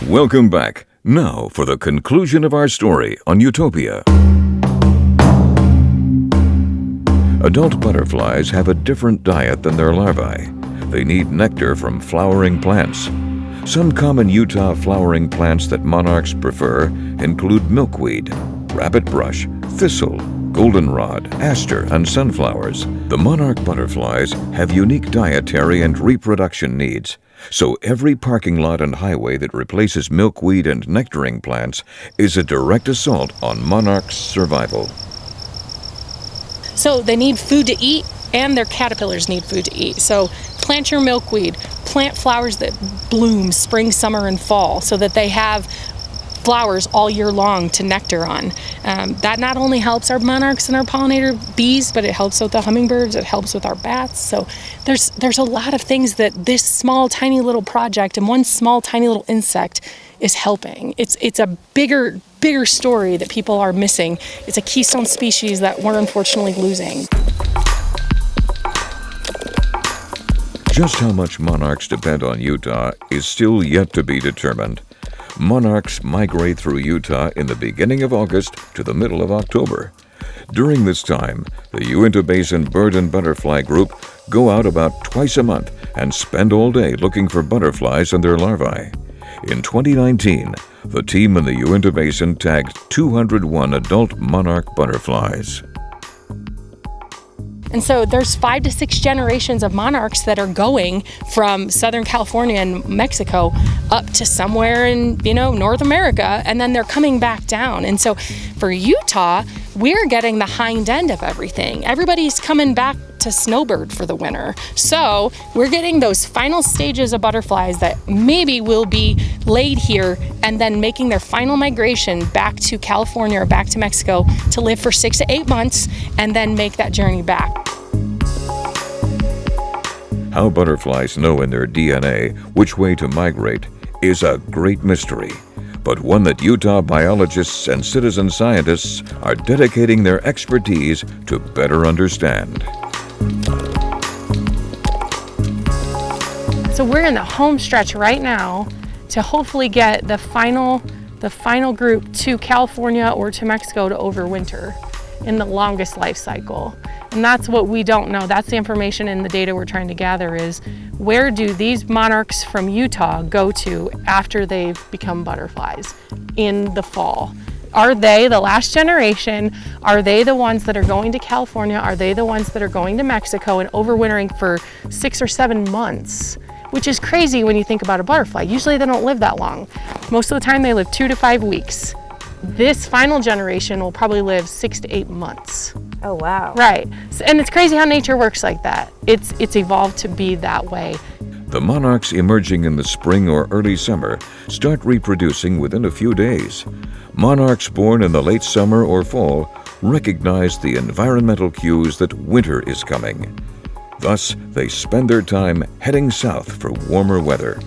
Welcome back. Now for the conclusion of our story on UTopia. Adult butterflies have a different diet than their larvae. They need nectar from flowering plants. Some common Utah flowering plants that monarchs prefer include milkweed, rabbit brush, thistle, goldenrod, aster, and sunflowers. The monarch butterflies have unique dietary and reproduction needs, so every parking lot and highway that replaces milkweed and nectaring plants is a direct assault on monarchs' survival. So they need food to eat, and their caterpillars need food to eat. So plant your milkweed, plant flowers that bloom spring, summer, and fall so that they have flowers all year long to nectar on. That not only helps our monarchs and our pollinator bees, but it helps with the hummingbirds, it helps with our bats. So there's a lot of things that this small, tiny little project and one small, tiny little insect is helping. It's a bigger story that people are missing. It's a keystone species that we're unfortunately losing. Just how much monarchs depend on Utah is still yet to be determined. Monarchs migrate through Utah in the beginning of August to the middle of October. During this time, the Uinta Basin Bird and Butterfly Group go out about twice a month and spend all day looking for butterflies and their larvae. In 2019, the team in the Uinta Basin tagged 201 adult monarch butterflies. And so there's 5 to 6 generations of monarchs that are going from Southern California and Mexico up to somewhere in, North America, and then they're coming back down. And so for Utah, we're getting the hind end of everything. Everybody's coming back to snowbird for the winter. So we're getting those final stages of butterflies that maybe will be laid here and then making their final migration back to California or back to Mexico to live for 6 to 8 months and then make that journey back. How butterflies know in their DNA which way to migrate is a great mystery, but one that Utah biologists and citizen scientists are dedicating their expertise to better understand. So we're in the home stretch right now to hopefully get the final group to California or to Mexico to overwinter in the longest life cycle. And that's what we don't know. That's the information and the data we're trying to gather is where do these monarchs from Utah go to after they've become butterflies in the fall? Are they the last generation? Are they the ones that are going to California? Are they the ones that are going to Mexico and overwintering for 6 or 7 months? Which is crazy when you think about a butterfly. Usually they don't live that long. Most of the time they live 2 to 5 weeks. This final generation will probably live 6 to 8 months. Oh, wow. Right. And it's crazy how nature works like that. It's evolved to be that way. The monarchs emerging in the spring or early summer start reproducing within a few days. Monarchs born in the late summer or fall recognize the environmental cues that winter is coming. Thus, they spend their time heading south for warmer weather.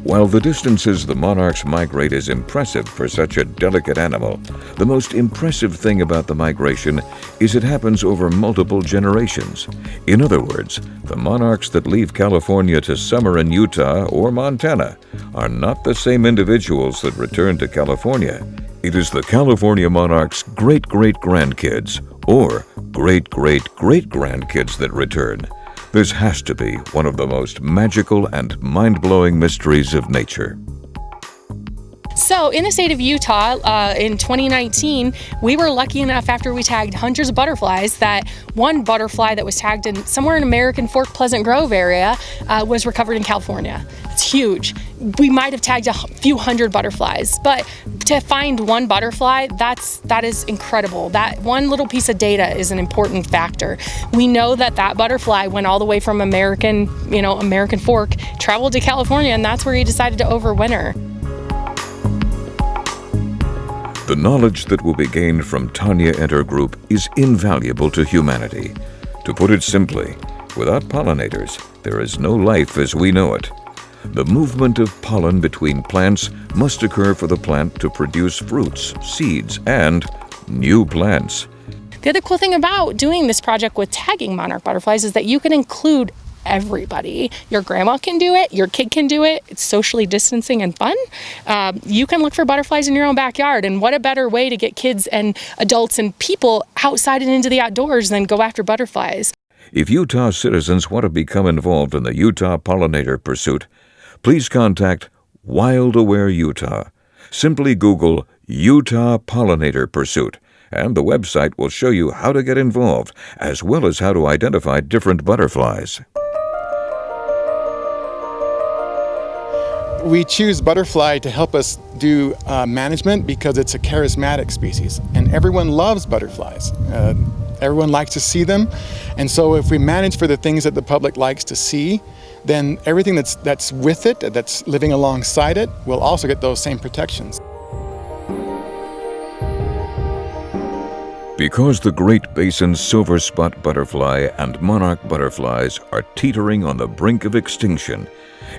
While the distances the monarchs migrate is impressive for such a delicate animal, the most impressive thing about the migration is it happens over multiple generations. In other words, the monarchs that leave California to summer in Utah or Montana are not the same individuals that return to California. It is the California monarchs' great-great-grandkids or great-great-great-grandkids that return. This has to be one of the most magical and mind-blowing mysteries of nature. So in the state of Utah, in 2019, we were lucky enough after we tagged hundreds of butterflies that one butterfly that was tagged in somewhere in American Fork, Pleasant Grove area was recovered in California. It's huge. We might have tagged a few hundred butterflies, but to find one butterfly, that is incredible. That one little piece of data is an important factor. We know that butterfly went all the way from American Fork, traveled to California, and that's where he decided to overwinter. The knowledge that will be gained from Tanya and her group is invaluable to humanity. To put it simply, without pollinators, there is no life as we know it. The movement of pollen between plants must occur for the plant to produce fruits, seeds, and new plants. The other cool thing about doing this project with tagging monarch butterflies is that you can include everybody. Your grandma can do it, your kid can do it. It's socially distancing and fun. You can look for butterflies in your own backyard, and what a better way to get kids and adults and people outside and into the outdoors than go after butterflies. If Utah citizens want to become involved in the Utah pollinator pursuit, please contact Wild Aware Utah. Simply Google Utah Pollinator Pursuit, and the website will show you how to get involved, as well as how to identify different butterflies. We choose butterfly to help us do management because it's a charismatic species, and everyone loves butterflies. Everyone likes to see them, and so if we manage for the things that the public likes to see, then everything that's with it, that's living alongside it, will also get those same protections. Because the Great Basin silverspot butterfly and monarch butterflies are teetering on the brink of extinction,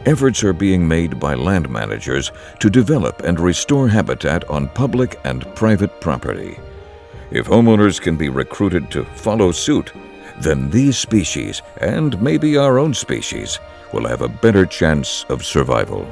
efforts are being made by land managers to develop and restore habitat on public and private property. If homeowners can be recruited to follow suit, then these species, and maybe our own species, will have a better chance of survival.